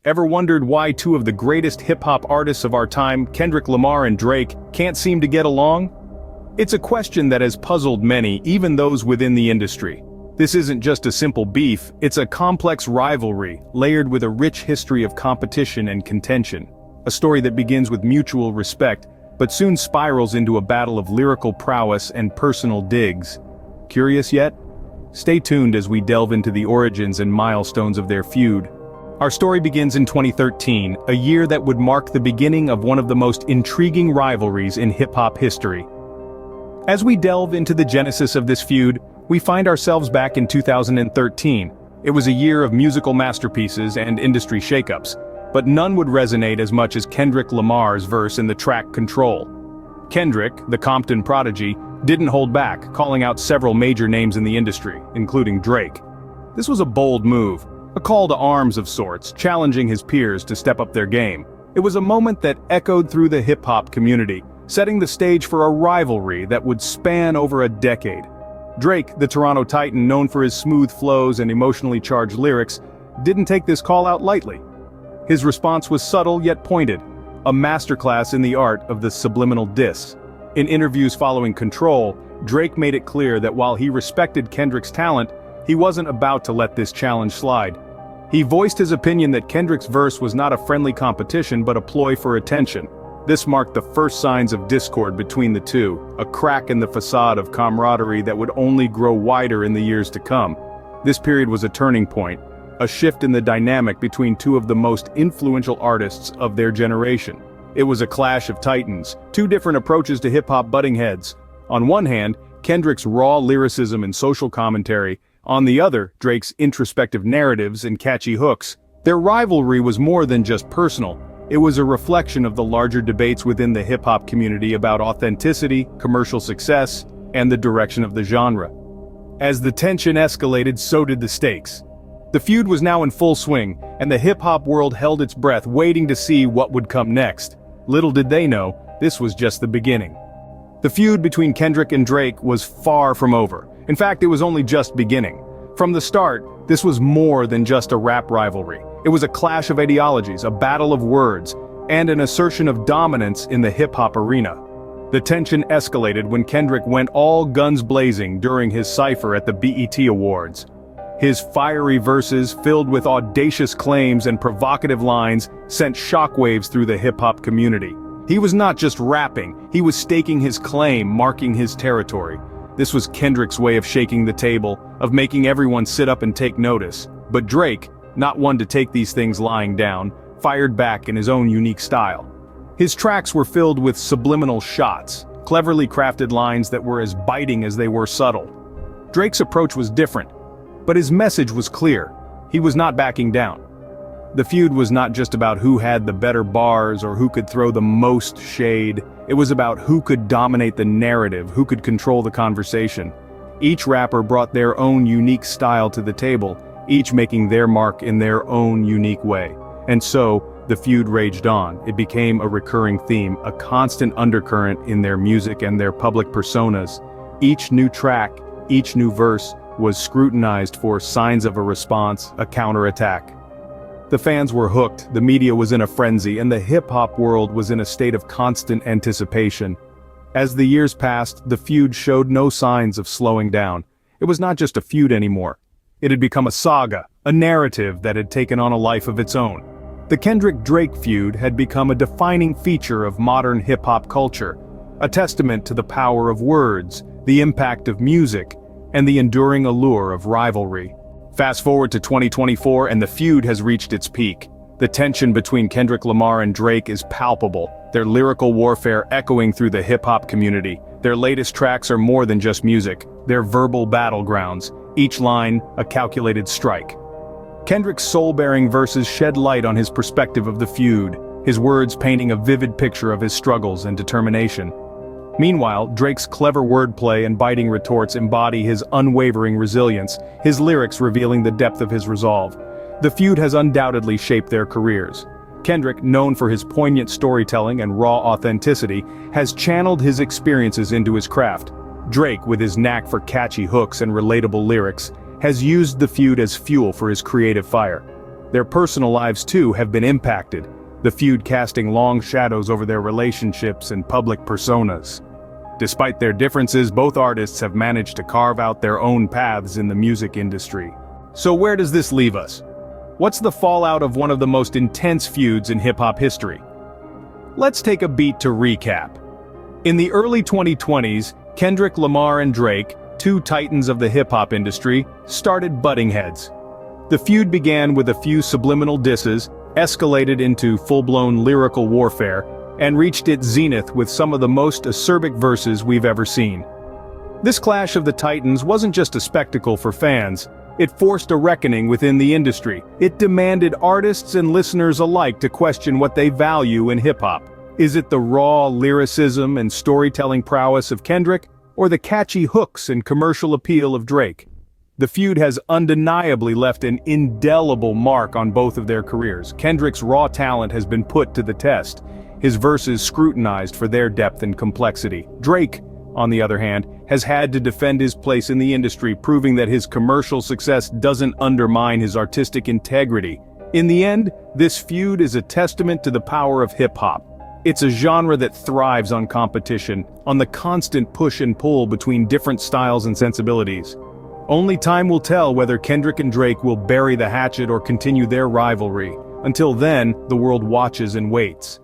Ever wondered why two of the greatest hip-hop artists of our time, Kendrick Lamar and Drake, can't seem to get along? It's a question that has puzzled many, even those within the industry. This isn't just a simple beef, it's a complex rivalry, layered with a rich history of competition and contention. A story that begins with mutual respect, but soon spirals into a battle of lyrical prowess and personal digs. Curious yet? Stay tuned as we delve into the origins and milestones of their feud. Our story begins in 2013, a year that would mark the beginning of one of the most intriguing rivalries in hip-hop history. As we delve into the genesis of this feud, we find ourselves back in 2013. It was a year of musical masterpieces and industry shakeups, but none would resonate as much as Kendrick Lamar's verse in the track Control. Kendrick, the Compton prodigy, didn't hold back, calling out several major names in the industry, including Drake. This was a bold move, a call to arms of sorts, challenging his peers to step up their game. It was a moment that echoed through the hip-hop community, setting the stage for a rivalry that would span over a decade. Drake, the Toronto Titan known for his smooth flows and emotionally charged lyrics, didn't take this call out lightly. His response was subtle yet pointed, a masterclass in the art of the subliminal diss. In interviews following Control, Drake made it clear that while he respected Kendrick's talent, he wasn't about to let this challenge slide. He voiced his opinion that Kendrick's verse was not a friendly competition but a ploy for attention. This marked the first signs of discord between the two, a crack in the facade of camaraderie that would only grow wider in the years to come. This period was a turning point, a shift in the dynamic between two of the most influential artists of their generation. It was a clash of titans, two different approaches to hip-hop butting heads. On one hand, Kendrick's raw lyricism and social commentary, on the other, Drake's introspective narratives and catchy hooks. Their rivalry was more than just personal. It was a reflection of the larger debates within the hip-hop community about authenticity, commercial success, and the direction of the genre. As the tension escalated, so did the stakes. The feud was now in full swing, and the hip-hop world held its breath, waiting to see what would come next. Little did they know, this was just the beginning. The feud between Kendrick and Drake was far from over. In fact, it was only just beginning. From the start, this was more than just a rap rivalry. It was a clash of ideologies, a battle of words, and an assertion of dominance in the hip-hop arena. The tension escalated when Kendrick went all guns blazing during his cypher at the BET Awards. His fiery verses, filled with audacious claims and provocative lines, sent shockwaves through the hip-hop community. He was not just rapping, he was staking his claim, marking his territory. This was Kendrick's way of shaking the table, of making everyone sit up and take notice. But Drake, not one to take these things lying down, fired back in his own unique style. His tracks were filled with subliminal shots, cleverly crafted lines that were as biting as they were subtle. Drake's approach was different, but his message was clear. He was not backing down. The feud was not just about who had the better bars or who could throw the most shade. It was about who could dominate the narrative, who could control the conversation. Each rapper brought their own unique style to the table, each making their mark in their own unique way. And so, the feud raged on. It became a recurring theme, a constant undercurrent in their music and their public personas. Each new track, each new verse, was scrutinized for signs of a response, a counterattack. The fans were hooked, the media was in a frenzy, and the hip-hop world was in a state of constant anticipation. As the years passed, the feud showed no signs of slowing down. It was not just a feud anymore. It had become a saga, a narrative that had taken on a life of its own. The Kendrick-Drake feud had become a defining feature of modern hip-hop culture, a testament to the power of words, the impact of music, and the enduring allure of rivalry. Fast forward to 2024 and the feud has reached its peak. The tension between Kendrick Lamar and Drake is palpable, their lyrical warfare echoing through the hip-hop community. Their latest tracks are more than just music, they're verbal battlegrounds, each line a calculated strike. Kendrick's soul-bearing verses shed light on his perspective of the feud, his words painting a vivid picture of his struggles and determination. Meanwhile, Drake's clever wordplay and biting retorts embody his unwavering resilience, his lyrics revealing the depth of his resolve. The feud has undoubtedly shaped their careers. Kendrick, known for his poignant storytelling and raw authenticity, has channeled his experiences into his craft. Drake, with his knack for catchy hooks and relatable lyrics, has used the feud as fuel for his creative fire. Their personal lives too have been impacted, the feud casting long shadows over their relationships and public personas. Despite their differences, both artists have managed to carve out their own paths in the music industry. So where does this leave us? What's the fallout of one of the most intense feuds in hip-hop history? Let's take a beat to recap. In the early 2020s, Kendrick Lamar and Drake, two titans of the hip-hop industry, started butting heads. The feud began with a few subliminal disses, escalated into full-blown lyrical warfare, and reached its zenith with some of the most acerbic verses we've ever seen. This clash of the titans wasn't just a spectacle for fans, it forced a reckoning within the industry. It demanded artists and listeners alike to question what they value in hip-hop. Is it the raw lyricism and storytelling prowess of Kendrick, or the catchy hooks and commercial appeal of Drake? The feud has undeniably left an indelible mark on both of their careers. Kendrick's raw talent has been put to the test, his verses scrutinized for their depth and complexity. Drake, on the other hand, has had to defend his place in the industry, proving that his commercial success doesn't undermine his artistic integrity. In the end, this feud is a testament to the power of hip-hop. It's a genre that thrives on competition, on the constant push and pull between different styles and sensibilities. Only time will tell whether Kendrick and Drake will bury the hatchet or continue their rivalry. Until then, the world watches and waits.